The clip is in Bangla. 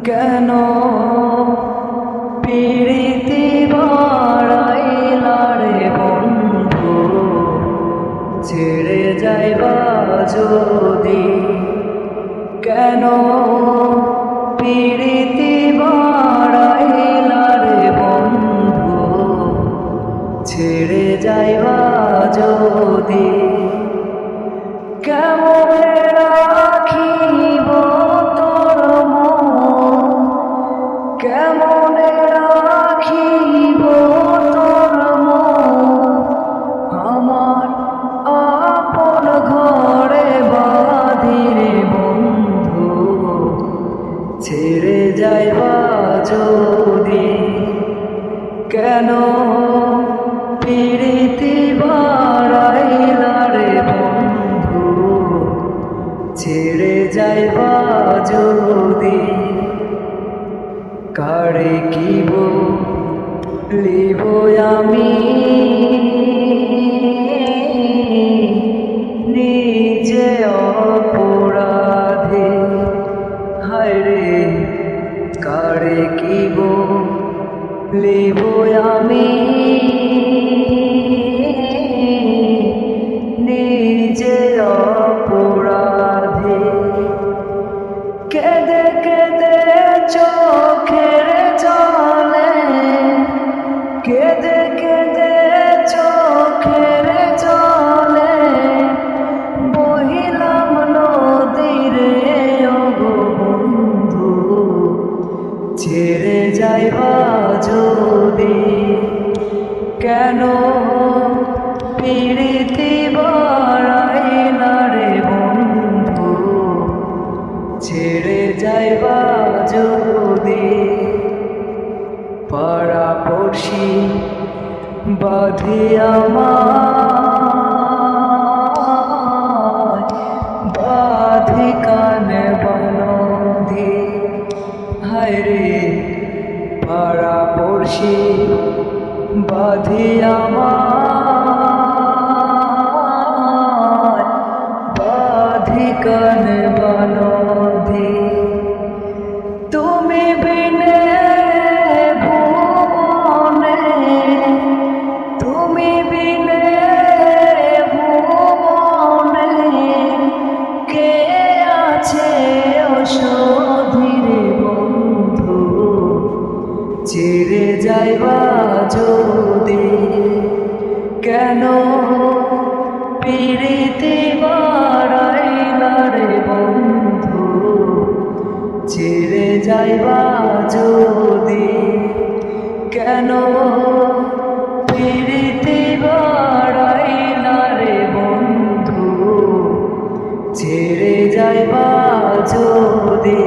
কেন প্রীতি বাড়াইলা রে বন্ধু, ছেড়ে যাইবা যদি? কেন প্রীতি বাড়াইলা রে বন্ধু, ছেড়ে যাইবা যদি? কেমন রাখিব তোর মন, কেমন রাখিব তোর মন, আমার আপন ঘরে বাঁধিরে বন্ধু, ছেড়ে যাইবা যদি? কেন প্রীতি বাড়াইলা রে বন্ধু, ছেড়ে যাইবা যদি? কারে কি বলিব আমি নিজে অপরাধী, হায় রে কারে কি বলিব আমি নিজে অপরাধী? কেঁদে কেঁদে চোখের জলে, কেঁদে কেঁদে চোখের জলে বহিলাম নদীরে ওগো বন্ধু, ছেড়ে যাইবা যদি? কেন প্রীতি বাড়াইলা রে বন্ধু, ছেড়ে যাইবা যদি? পাড়া পড়শি বাঁধি আমায়, বাঁধি কানে বানধি, হায় রে পাড়া পড়শি বাঁধি আমায়, বাঁধি কানে বানধি। তুমি বিনে ভুবনে, তুমি বিনে ভুবনে কে আছে অসধীরে বন্ধু, ছেড়ে যাইবা যদি? কেন প্রীতি বাড়াইলা রে বন্ধু, ছেড়ে যাইবা যদি? কেন প্রীতি বাড়াইলা রে বন্ধু, ছেড়ে যাইবা যদি?